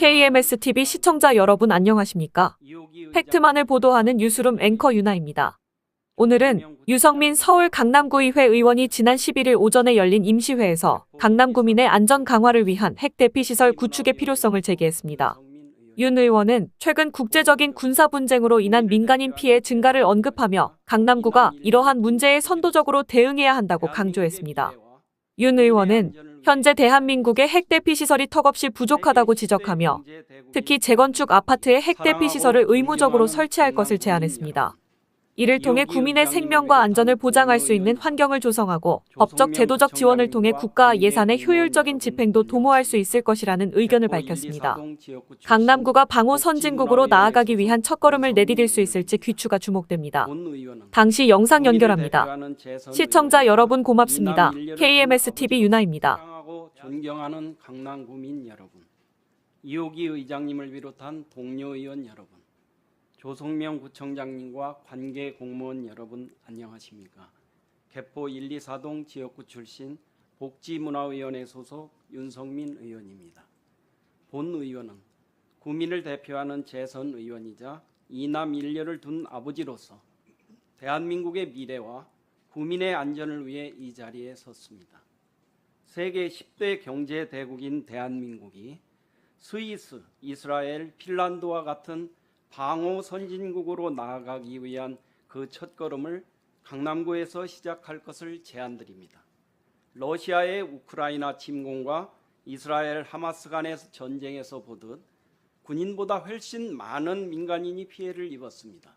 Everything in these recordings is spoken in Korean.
KMSTV 시청자 여러분 안녕하십니까? 팩트만을 보도하는 뉴스룸 앵커 유나입니다. 오늘은 유성민 서울 강남구의회 의원이 지난 11일 오전에 열린 임시회에서 강남구민의 안전 강화를 위한 핵 대피시설 구축의 필요성을 제기했습니다. 윤 의원은 최근 국제적인 군사 분쟁으로 인한 민간인 피해 증가를 언급하며 강남구가 이러한 문제에 선도적으로 대응해야 한다고 강조했습니다. 윤 의원은 현재 대한민국의 핵 대피 시설이 턱없이 부족하다고 지적하며 특히 재건축 아파트에 핵 대피 시설을 의무적으로 설치할 것을 제안했습니다. 이를 통해 구민의 생명과 안전을 보장할 수 있는 환경을 조성하고 법적 제도적 지원을 통해 국가 예산의 효율적인 집행도 도모할 수 있을 것이라는 의견을 밝혔습니다. 강남구가 방호 선진국으로 나아가기 위한 첫걸음을 내디딜 수 있을지 귀추가 주목됩니다. 당시 영상 연결합니다. 시청자 여러분 고맙습니다. KMSTV 유나입니다. 존경하는 강남구민 여러분, 이호기 의장님을 비롯한 동료 의원 여러분, 조성명 구청장님과 관계 공무원 여러분 안녕하십니까? 개포 124동 지역구 출신 복지문화위원회 소속 윤성민 의원입니다. 본 의원은 구민을 대표하는 재선 의원이자 이남 일녀를 둔 아버지로서 대한민국의 미래와 구민의 안전을 위해 이 자리에 섰습니다. 세계 10대 경제 대국인 대한민국이 스위스, 이스라엘, 핀란드와 같은 방호 선진국으로 나아가기 위한 그 첫걸음을 강남구에서 시작할 것을 제안드립니다. 러시아의 우크라이나 침공과 이스라엘 하마스 간의 전쟁에서 보듯 군인보다 훨씬 많은 민간인이 피해를 입었습니다.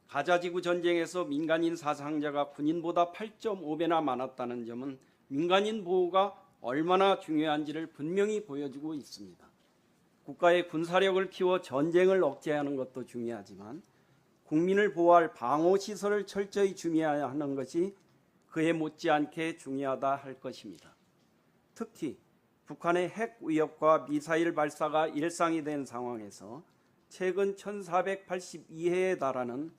가자지구 전쟁에서 민간인 사상자가 군인보다 8.5배나 많았다는 점은 민간인 보호가 얼마나 중요한지를 분명히 보여주고 있습니다. 국가의 군사력을 키워 전쟁을 억제하는 것도 중요하지만 국민을 보호할 방호시설을 철저히 준비해야 하는 것이 그에 못지않게 중요하다 할 것입니다. 특히 북한의 핵 위협과 미사일 발사가 일상이 된 상황에서 최근 1482회에 달하는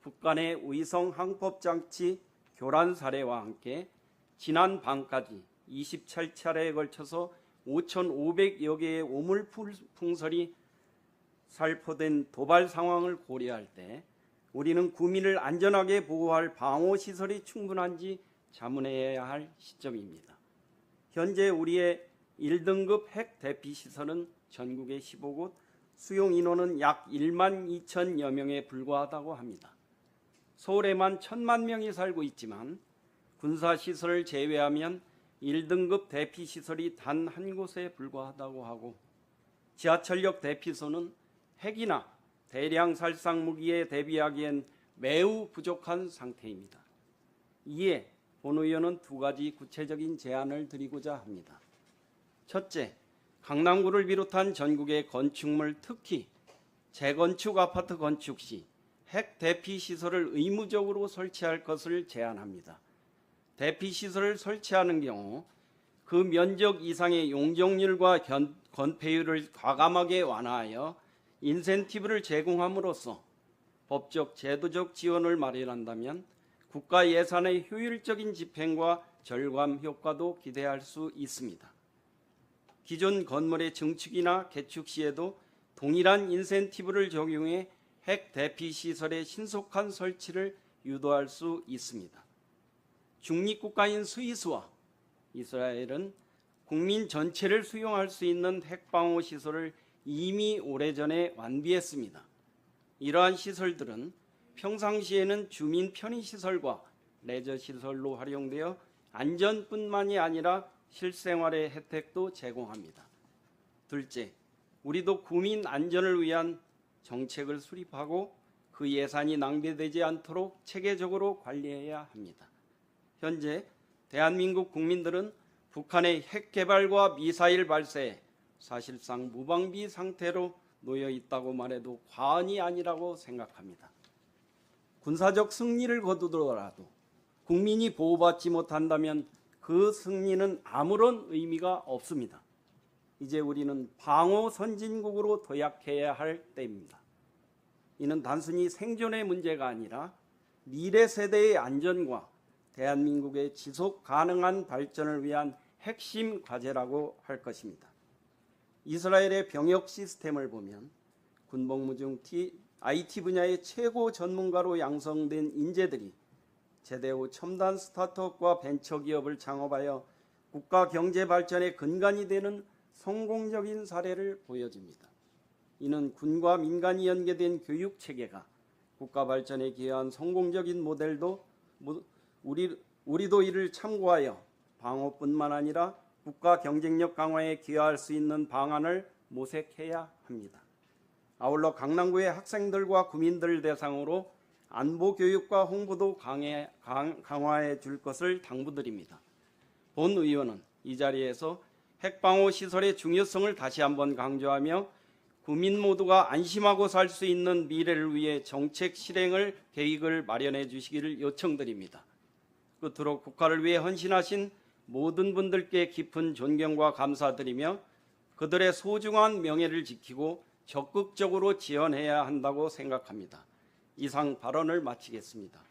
북한의 위성 항법장치 교란 사례와 함께 지난 밤까지 27차례에 걸쳐서 5,500여 개의 오물풍설이 살포된 도발 상황을 고려할 때 우리는 구민을 안전하게 보호할 방호시설이 충분한지 자문해야 할 시점입니다. 현재 우리의 1등급 핵 대피시설은 전국에 15곳, 수용 인원은 약 1만 2천여 명에 불과하다고 합니다. 서울에만 1,000만 명이 살고 있지만 군사시설을 제외하면 1등급 대피시설이 단 한 곳에 불과하다고 하고 지하철역 대피소는 핵이나 대량 살상 무기에 대비하기엔 매우 부족한 상태입니다. 이에 본 의원은 두 가지 구체적인 제안을 드리고자 합니다. 첫째, 강남구를 비롯한 전국의 건축물, 특히 재건축 아파트 건축 시 핵 대피시설을 의무적으로 설치할 것을 제안합니다. 대피시설을 설치하는 경우 그 면적 이상의 용적률과 건폐율을 과감하게 완화하여 인센티브를 제공함으로써 법적 제도적 지원을 마련한다면 국가 예산의 효율적인 집행과 절감 효과도 기대할 수 있습니다. 기존 건물의 증축이나 개축 시에도 동일한 인센티브를 적용해 핵 대피시설의 신속한 설치를 유도할 수 있습니다. 중립국가인 스위스와 이스라엘은 국민 전체를 수용할 수 있는 핵방호 시설을 이미 오래전에 완비했습니다. 이러한 시설들은 평상시에는 주민 편의시설과 레저시설로 활용되어 안전뿐만이 아니라 실생활의 혜택도 제공합니다. 둘째, 우리도 구민 안전을 위한 정책을 수립하고 그 예산이 낭비되지 않도록 체계적으로 관리해야 합니다. 현재 대한민국 국민들은 북한의 핵 개발과 미사일 발사에 사실상 무방비 상태로 놓여 있다고 말해도 과언이 아니라고 생각합니다. 군사적 승리를 거두더라도 국민이 보호받지 못한다면 그 승리는 아무런 의미가 없습니다. 이제 우리는 방호 선진국으로 도약해야 할 때입니다. 이는 단순히 생존의 문제가 아니라 미래 세대의 안전과 대한민국의 지속 가능한 발전을 위한 핵심 과제라고 할 것입니다. 이스라엘의 병역 시스템을 보면 군복무 중 IT 분야의 최고 전문가로 양성된 인재들이 제대 후 첨단 스타트업과 벤처기업을 창업하여 국가 경제 발전의 근간이 되는 성공적인 사례를 보여줍니다. 이는 군과 민간이 연계된 교육 체계가 국가 발전에 기여한 성공적인 모델도 우리도 이를 참고하여 방어뿐만 아니라 국가 경쟁력 강화에 기여할 수 있는 방안을 모색해야 합니다. 아울러 강남구의 학생들과 구민들 대상으로 안보 교육과 홍보도 강화해 줄 것을 당부드립니다. 본 의원은 이 자리에서 핵방호 시설의 중요성을 다시 한번 강조하며 국민 모두가 안심하고 살 수 있는 미래를 위해 정책 실행을 계획을 마련해 주시기를 요청드립니다. 끝으로 국가를 위해 헌신하신 모든 분들께 깊은 존경과 감사드리며 그들의 소중한 명예를 지키고 적극적으로 지원해야 한다고 생각합니다. 이상 발언을 마치겠습니다.